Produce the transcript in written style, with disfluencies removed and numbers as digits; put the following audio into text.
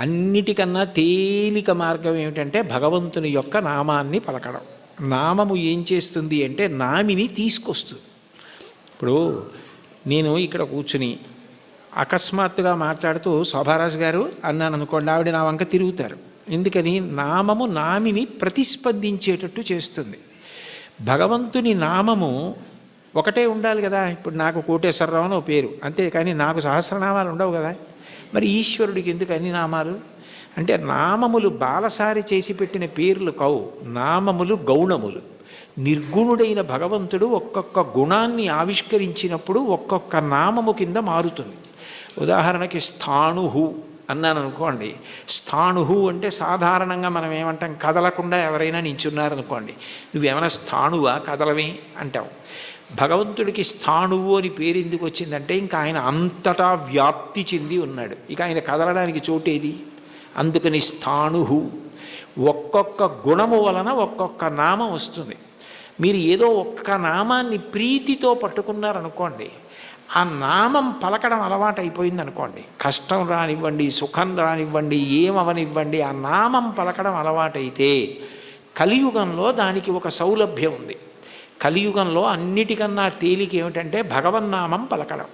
అన్నిటికన్నా తేలిక మార్గం ఏమిటంటే భగవంతుని యొక్క నామాన్ని పలకడం. నామము ఏం చేస్తుంది అంటే నామిని తీసుకొస్తుంది. ఇప్పుడు నేను ఇక్కడ కూర్చుని అకస్మాత్తుగా మాట్లాడుతూ శోభారాజు గారు అన్నాను అనుకోండి, ఆవిడ నా వంక తిరుగుతారు. ఎందుకని? నామము నామిని ప్రతిస్పందించేటట్టు చేస్తుంది. భగవంతుని నామము ఒకటే ఉండాలి కదా. ఇప్పుడు నాకు కోటేశ్వరరావు అని ఓ పేరు, అంతేకాని నాకు సహస్రనామాలు ఉండవు కదా. మరి ఈశ్వరుడికి ఎందుకు అన్ని నామాలు అంటే? నామములు బాలసారి చేసి పెట్టిన పేర్లు కావు, నామములు గౌణములు. నిర్గుణుడైన భగవంతుడు ఒక్కొక్క గుణాన్ని ఆవిష్కరించినప్పుడు ఒక్కొక్క నామము కింద మారుతుంది. ఉదాహరణకి స్థాణుహు అన్నాను అనుకోండి. స్థాణుహు అంటే సాధారణంగా మనం ఏమంటాం, కదలకుండా ఎవరైనా నించున్నారనుకోండి, నువ్వేమైనా స్థాణువా కదలవే అంటావు. భగవంతుడికి స్థాణువు అని పేరు ఎందుకు వచ్చిందంటే ఇంకా ఆయన అంతటా వ్యాప్తి చెంది ఉన్నాడు, ఇక ఆయన కదలడానికి చోటేది. అందుకని స్థాణుహు. ఒక్కొక్క గుణము వలన ఒక్కొక్క నామం వస్తుంది. మీరు ఏదో ఒక్క నామాన్ని ప్రీతితో పట్టుకున్నారనుకోండి, ఆ నామం పలకడం అలవాటు అయిపోయింది అనుకోండి, కష్టం రానివ్వండి, సుఖం రానివ్వండి, ఏమవనివ్వండి, ఆ నామం పలకడం అలవాటైతే కలియుగంలో దానికి ఒక సౌలభ్యం ఉంది. కలియుగంలో అన్నిటికన్నా తేలిక ఏమిటంటే భగవన్నామం పలకడం.